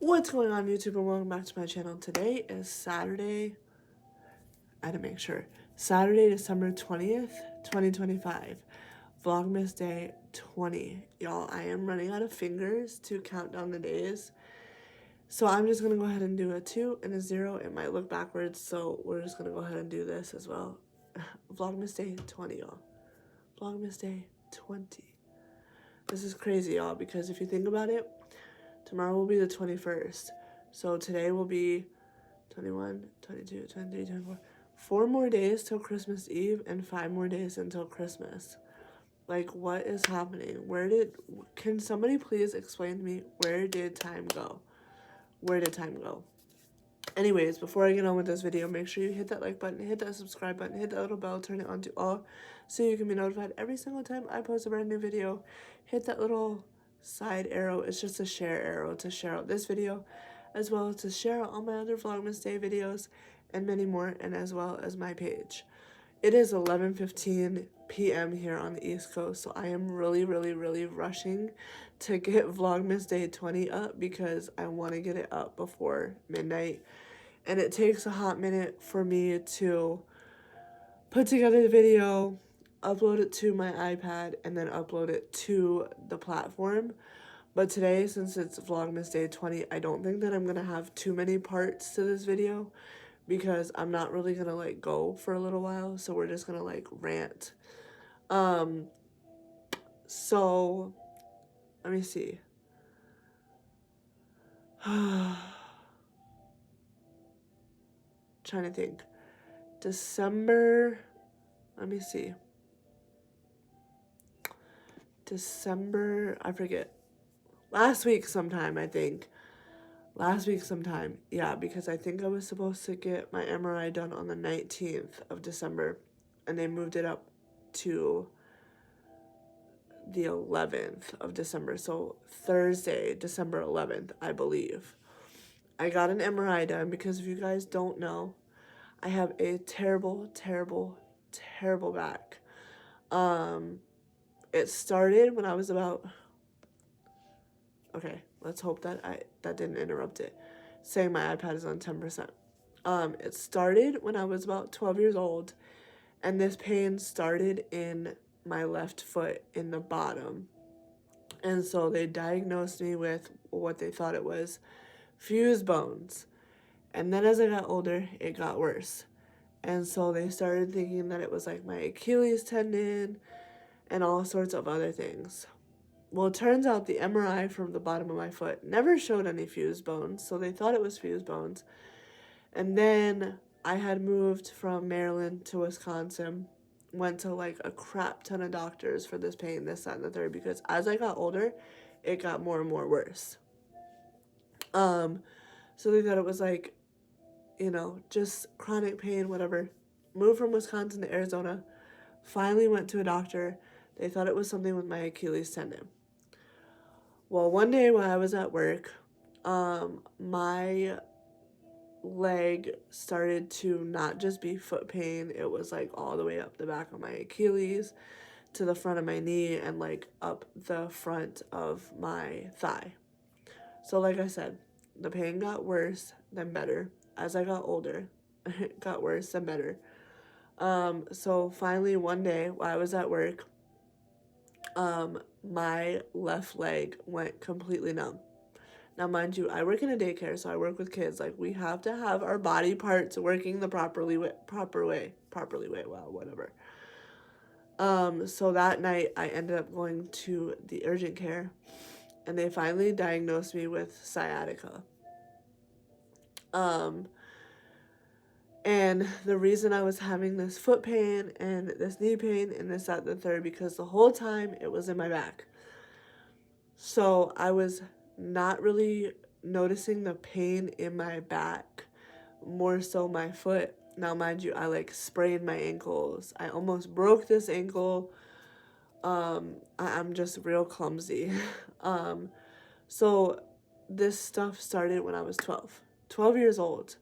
What's going on, YouTube, and welcome back to my channel. Today is Saturday, I had to make sure, Saturday, December 20th, 2025, Vlogmas Day 20. Y'all, I am running out of fingers to count down the days, so I'm just going to go ahead and do a 2 and a 0. It might look backwards, so we're just going to go ahead and do this as well. Vlogmas Day 20, y'all. Vlogmas Day 20. This is crazy, y'all, because if you think about it, tomorrow will be the 21st. So today will be 21, 22, 23, 24. 4 more days till Christmas Eve and 5 more days until Christmas. Like, what is happening? Can somebody please explain to me, where did time go? Where did time go? Anyways, before I get on with this video, make sure you hit that like button, hit that subscribe button, hit that little bell, turn it on to all so you can be notified every single time I post a brand new video. Hit that little side arrow. It's just a share arrow to share out this video, as well as to share out all my other Vlogmas Day videos and many more, and as well as my page. It is 11:15 p.m. here on the East Coast, so I am really rushing to get Vlogmas Day 20 up because I want to get it up before midnight. And it takes a hot minute for me to put together the video, upload it to my iPad, and then upload it to the platform. But today, since it's Vlogmas Day 20, I don't think that I'm going to have too many parts to this video because I'm not really going to, like, go for a little while. So we're just going to, like, rant. So, let me see. Trying to think. December, let me see. December, I forget. Last week sometime, I think. Last week sometime, yeah, because I think I was supposed to get my MRI done on the 19th of December, and they moved it up to the 11th of December, so Thursday, December 11th, I believe. I got an MRI done because if you guys don't know, I have a terrible back. It started when I was about, okay, let's hope that that didn't interrupt it. Saying my iPad is on 10%. It started when I was about 12 years old, and this pain started in my left foot in the bottom. And so they diagnosed me with what they thought it was fused bones. And then as I got older, it got worse. And so they started thinking that it was like my Achilles tendon and all sorts of other things. Well, it turns out the MRI from the bottom of my foot never showed any fused bones, so they thought it was fused bones. And then I had moved from Maryland to Wisconsin, went to like a crap ton of doctors for this pain, this, that, and the third, because as I got older, it got more and more worse. So they thought it was like, you know, just chronic pain, whatever. Moved from Wisconsin to Arizona, finally went to a doctor. They thought it was something with my Achilles tendon. Well, one day while I was at work, my leg started to not just be foot pain, it was like all the way up the back of my Achilles to the front of my knee and like up the front of my thigh. So like I said, the pain got worse then better. As I got older, it got worse and better. So finally one day while I was at work, my left leg went completely numb. Now, mind you, I work in a daycare, so I work with kids. Like, we have to have our body parts working the proper way, wow, whatever. So that night, I ended up going to the urgent care, and they finally diagnosed me with sciatica. And the reason I was having this foot pain and this knee pain and this, that, the third, because the whole time it was in my back. So I was not really noticing the pain in my back, more so my foot. Now, mind you, I like sprained my ankles. I almost broke this ankle. I'm just real clumsy. So this stuff started when I was 12 years old.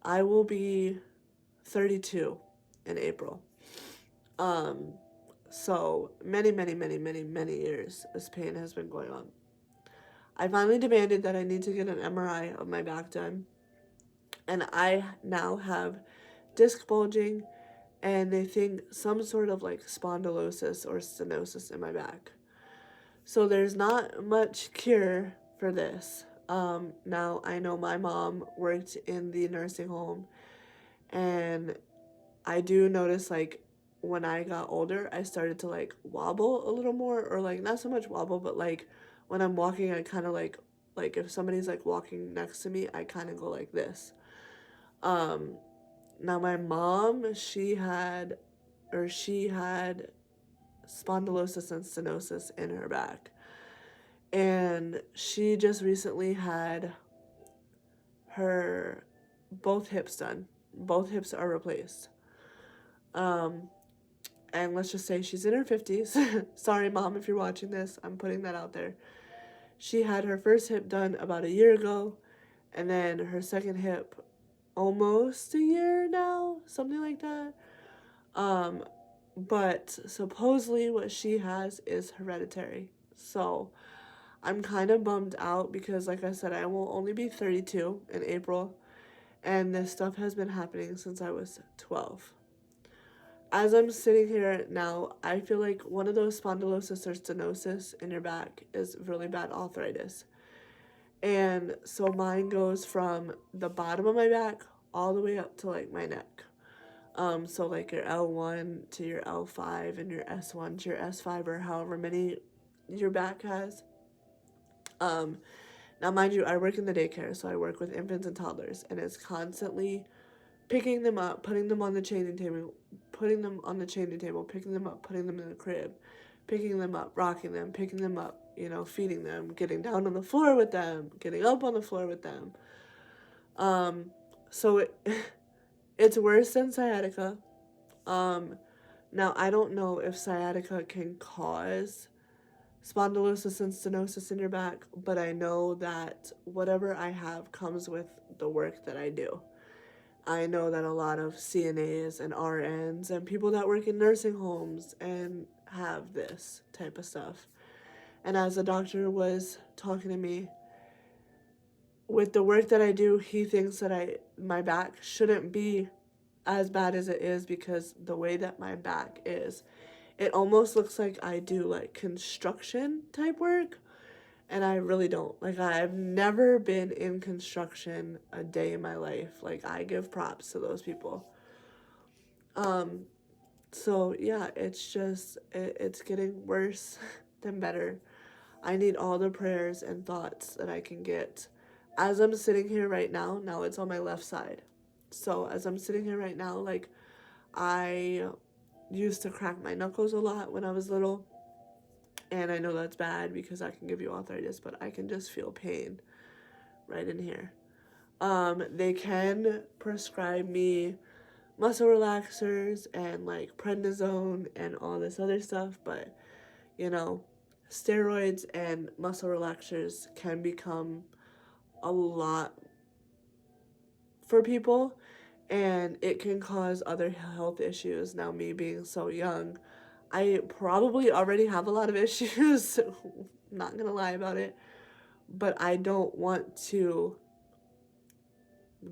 I will be 32 in April. So many years this pain has been going on. I finally demanded that I need to get an MRI of my back done. And I now have disc bulging, and they think some sort of like spondylosis or stenosis in my back. So there's not much cure for this. Now I know my mom worked in the nursing home, and I do notice like when I got older, I started to like wobble a little more, or like not so much wobble, but like when I'm walking, I kind of like if somebody's like walking next to me, I kind of go like this. Um, Now my mom, she had spondylosis and stenosis in her back, and she just recently had her both hips done. Both hips are replaced. Um, and let's just say she's in her 50s. Sorry, mom, if you're watching this, I'm putting that out there. She had her first hip done about a year ago, and then her second hip almost a year now, something like that. Um, but supposedly what she has is hereditary. So I'm kind of bummed out because, like I said, I will only be 32 in April, and this stuff has been happening since I was 12. As I'm sitting here now, I feel like one of those spondylosis or stenosis in your back is really bad arthritis. And so mine goes from the bottom of my back all the way up to like my neck. So like your L1 to your L5 and your S1 to your S5 or however many your back has. Now mind you, I work in the daycare, so I work with infants and toddlers, and it's constantly picking them up, putting them on the changing table, picking them up, putting them in the crib, picking them up, rocking them, picking them up, feeding them, getting down on the floor with them, getting up on the floor with them. So it's worse than sciatica. Now I don't know if sciatica can cause spondylosis and stenosis in your back, but I know that whatever I have comes with the work that I do. I know that a lot of CNAs and RNs and people that work in nursing homes and have this type of stuff. And as the doctor was talking to me, with the work that I do, he thinks that my back shouldn't be as bad as it is because the way that my back is, it almost looks like I do like construction type work, and I really don't. Like, I've never been in construction a day in my life. Like, I give props to those people. So yeah, it's just it's getting worse than better. I need all the prayers and thoughts that I can get. As I'm sitting here right now it's on my left side. So as I'm sitting here right now, like, I used to crack my knuckles a lot when I was little. And I know that's bad because I can give you arthritis, but I can just feel pain right in here. They can prescribe me muscle relaxers and like prednisone and all this other stuff, but steroids and muscle relaxers can become a lot for people, and it can cause other health issues. Now, me being so young, I probably already have a lot of issues. Not gonna lie about it, but I don't want to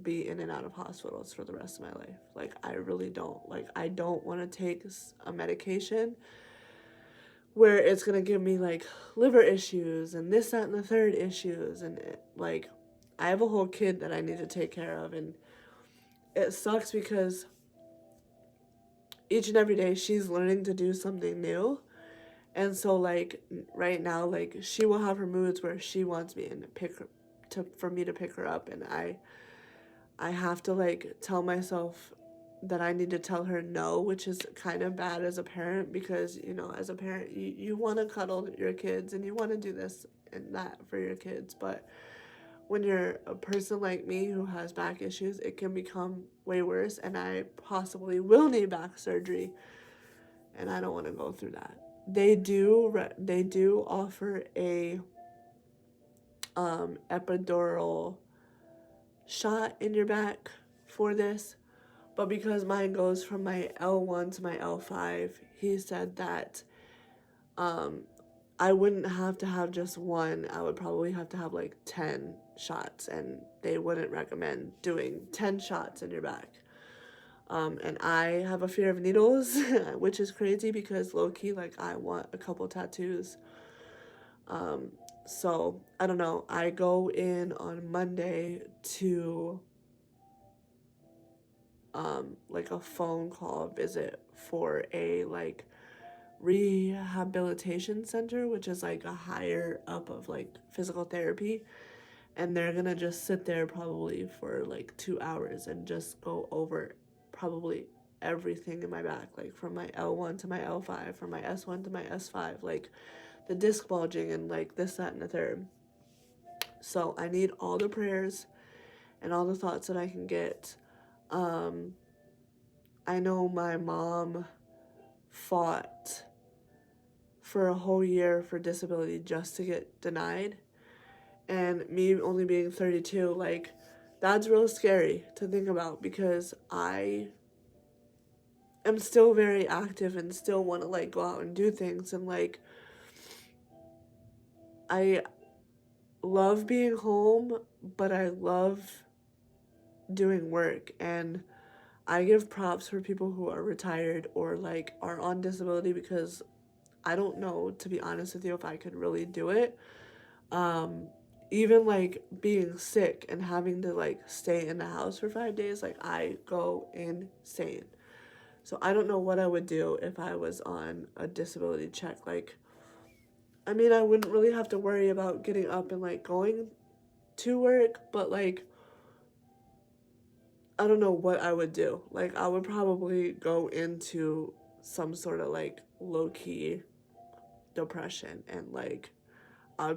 be in and out of hospitals for the rest of my life. Like, I really don't. Like, I don't want to take a medication where it's gonna give me like liver issues and this, that, and the third issues, and like, I have a whole kid that I need to take care of, and it sucks because each and every day she's learning to do something new. And so like right now, like, she will have her moods where she wants me and for me to pick her up, and I have to like tell myself that I need to tell her no, which is kind of bad as a parent because, as a parent, you want to cuddle your kids and you want to do this and that for your kids. But when you're a person like me who has back issues, it can become way worse, and I possibly will need back surgery, and I don't want to go through that. They do offer a epidural shot in your back for this, but because mine goes from my L1 to my L5, he said that I wouldn't have to have just one. I would probably have to have like 10 shots, and they wouldn't recommend doing 10 shots in your back. And I have a fear of needles, which is crazy because low key, like, I want a couple tattoos. So I don't know. I go in on Monday to like a phone call visit for a like rehabilitation center, which is like a higher up of like physical therapy. And they're gonna just sit there probably for like 2 hours and just go over probably everything in my back, like from my L1 to my L5, from my S1 to my S5, like the disc bulging and like this, that, and the third. So I need all the prayers and all the thoughts that I can get. I know my mom fought for a whole year for disability just to get denied. And me only being 32, like, that's real scary to think about because I am still very active and still want to, like, go out and do things. And, like, I love being home, but I love doing work. And I give props for people who are retired or, like, are on disability because I don't know, to be honest with you, if I could really do it. Even like being sick and having to like stay in the house for 5 days, like I go insane. So I don't know what I would do if I was on a disability check. Like, I mean, I wouldn't really have to worry about getting up and like going to work, but like, I don't know what I would do. Like, I would probably go into some sort of like low key depression and like I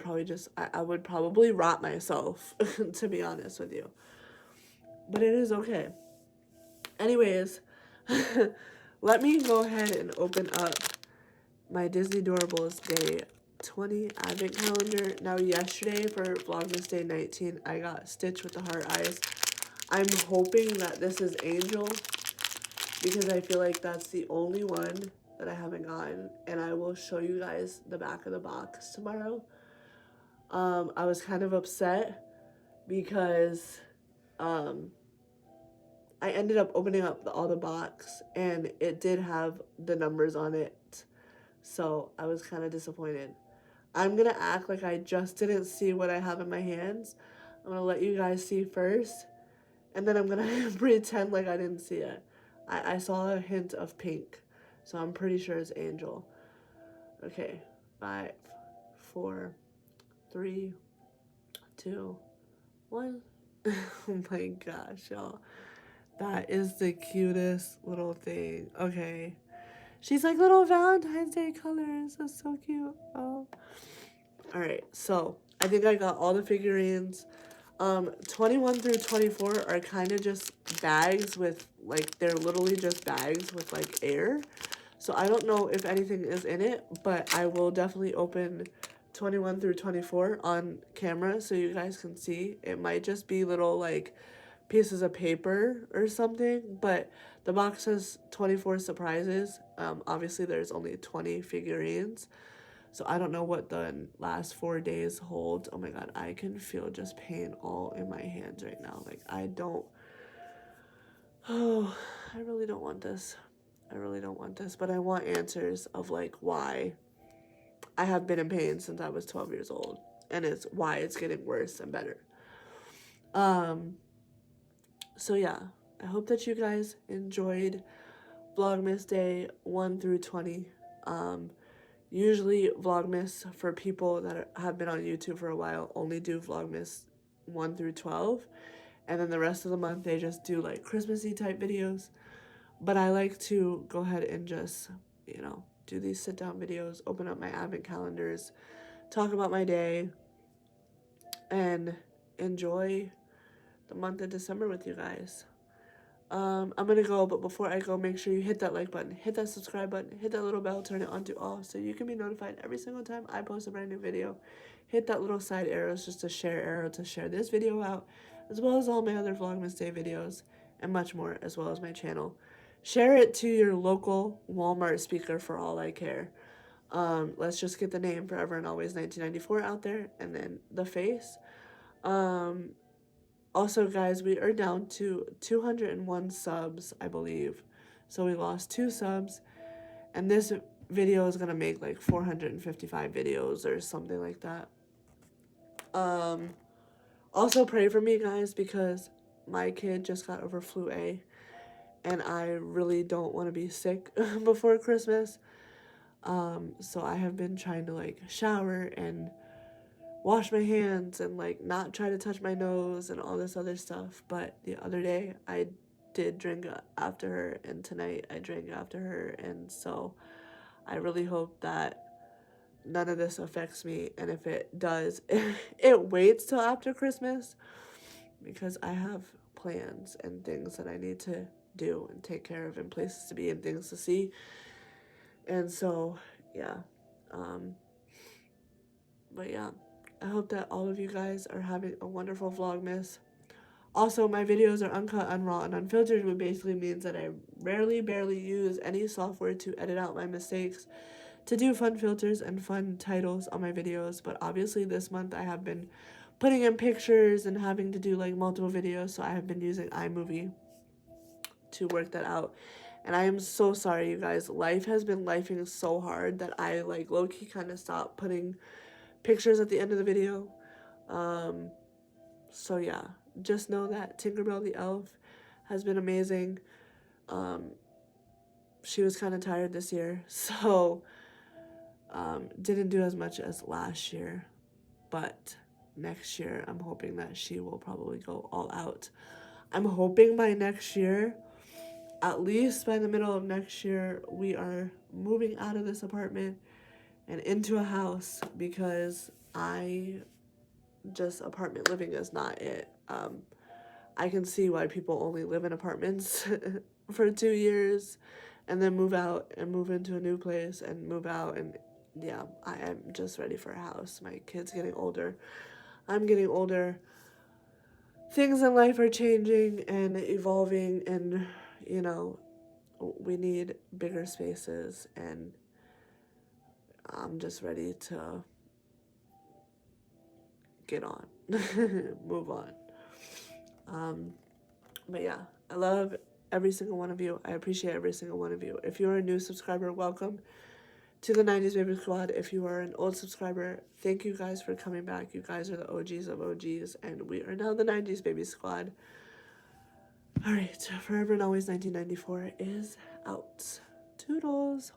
would probably rot myself, to be honest with you. But it is okay. Anyways, let me go ahead and open up my Disney Doorables Day 20 advent calendar. Now, yesterday for Vlogmas Day 19, I got Stitch with the heart eyes. I'm hoping that this is Angel because I feel like that's the only one that I haven't gotten. And I will show you guys the back of the box tomorrow. I was kind of upset because I ended up opening up all the box and it did have the numbers on it. So I was kind of disappointed. I'm going to act like I just didn't see what I have in my hands. I'm going to let you guys see first. And then I'm going to pretend like I didn't see it. I saw a hint of pink. So I'm pretty sure it's Angel. Okay. 5, 4, 3, 2, 1. Oh my gosh, y'all. That is the cutest little thing. Okay. She's like little Valentine's Day colors. That's so cute. Oh. Alright, so I think I got all the figurines. 21 through 24 are kind of just bags with, like, they're literally just bags with, like, air. So I don't know if anything is in it, but I will definitely open 21 through 24 on camera so you guys can see. It might just be little, like, pieces of paper or something, but the box says 24 surprises. Obviously, there's only 20 figurines. So I don't know what the last 4 days hold. Oh my god, I can feel just pain all in my hands right now. Like, I really don't want this. I really don't want this, but I want answers of like why I have been in pain since I was 12 years old and it's why it's getting worse and better. So yeah, I hope that you guys enjoyed Vlogmas Day 1 through 20. Usually Vlogmas, for people that have been on YouTube for a while, only do Vlogmas 1 through 12. And then the rest of the month, they just do like Christmassy type videos. But I like to go ahead and just, do these sit down videos, open up my advent calendars, talk about my day, and enjoy the month of December with you guys. I'm gonna go, but before I go, make sure you hit that like button, hit that subscribe button, hit that little bell, turn it on to all so you can be notified every single time I post a brand new video. Hit that little side arrow, it's just a share arrow to share this video out, as well as all my other Vlogmas Day videos, and much more, as well as my channel. Share it to your local Walmart speaker for all I care. Let's just get the name Forever and Always 1994 out there, and then the face. Um, Also, guys, we are down to 201 subs, I believe. So we lost 2 subs, and this video is gonna make like 455 videos or something like that. Also pray for me, guys, because my kid just got over flu A, and I really don't want to be sick before Christmas. So I have been trying to like shower and wash my hands and like not try to touch my nose and all this other stuff. But the other day I did drink after her, and tonight I drank after her, and so I really hope that none of this affects me, and if it does, it waits till after Christmas, because I have plans and things that I need to do and take care of and places to be and things to see. And so, yeah. But yeah, I hope that all of you guys are having a wonderful Vlogmas. Also, my videos are uncut, unraw, and unfiltered, which basically means that I barely use any software to edit out my mistakes, to do fun filters and fun titles on my videos. But obviously this month I have been putting in pictures and having to do like multiple videos, so I have been using iMovie to work that out. And I am so sorry, you guys. Life has been lifing so hard that I like low-key kind of stopped putting pictures at the end of the video. So yeah, just know that Tinkerbell the elf has been amazing. She was kind of tired this year, so didn't do as much as last year, but next year I'm hoping that she will probably go all out. I'm hoping by next year, at least by the middle of next year, we are moving out of this apartment and into a house, because apartment living is not it. I can see why people only live in apartments for 2 years and then move out and move into a new place and move out. And yeah, I am just ready for a house. My kid's getting older. I'm getting older. Things in life are changing and evolving, and you know, we need bigger spaces, and I'm just ready to get on, move on. But yeah, I love every single one of you. I appreciate every single one of you. If you're a new subscriber, welcome to the 90s Baby Squad. If you are an old subscriber, thank you guys for coming back. You guys are the OGs of OGs, and we are now the 90s Baby Squad. Alright, Forever and Always 1994 is out. Toodles.